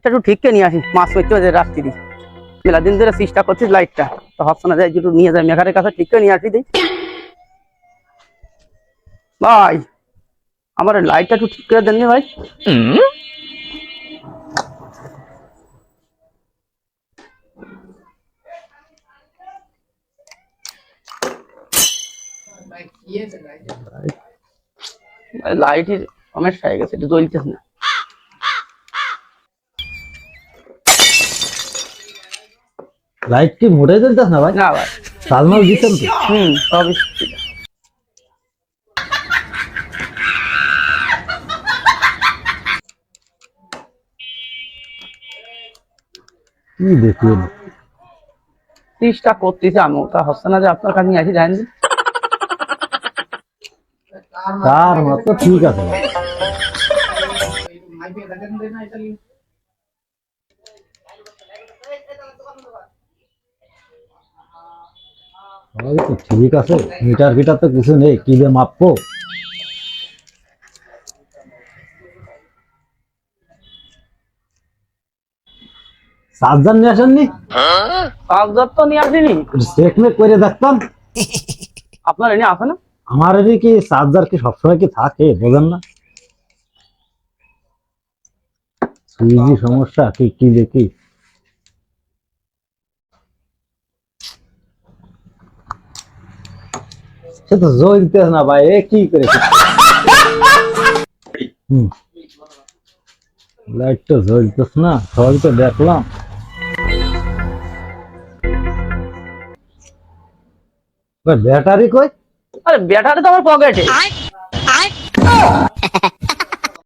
এটা একটু ঠিক কে নিয়ে আসি, মাছ করতে হবে রাত্রি মেলা দিন ধরে চেষ্টা করছিস লাইটটা তো হচ্ছে না, যাই একটু নিয়ে যাই মেঘারের কাছে ঠিক করে নিয়ে আসি দিই। ভাই আমার লাইটটা একটু ঠিক করে দেননি ভাই। লাইটের সমস্যা হয়ে গেছে, এটা জ্বলতেছে না। লাইট কি মোটেই জ্বলতেছ না ভাই? না ভাই। সালমাল দিচ্ছেন তো? সবই ঠিক আছে। কি দেখুন চেষ্টা করতেছি আমি, ওটা হচ্ছে না যে আপনার কাছে নিয়ে আসি জানেন। তার মত ঠিক আছে ভাই। ভাই তো ঠিক আছে, মিটার ফিটার তো কিছু নেই, কি দিয়ে মাপবো? চার্জার নিয়ে আসেননি? চার্জার তো নিয়ে আসিনি। চেক মেক করে দেখতাম। আপনার এনে আছে না? আমার এদিকে কি চার্জার কি সবসময় কি থাকে বোঝেন না? সুইচি সমস্যা কি কি দেখি। সে তো জ্বলতেছে না ভাই, এ কি করেছে? লাইট তো জ্বলতেছে না, সবই তো দেখলাম। ব্যাটারি কই? আরে ব্যাটারি তো আমার পকেটে।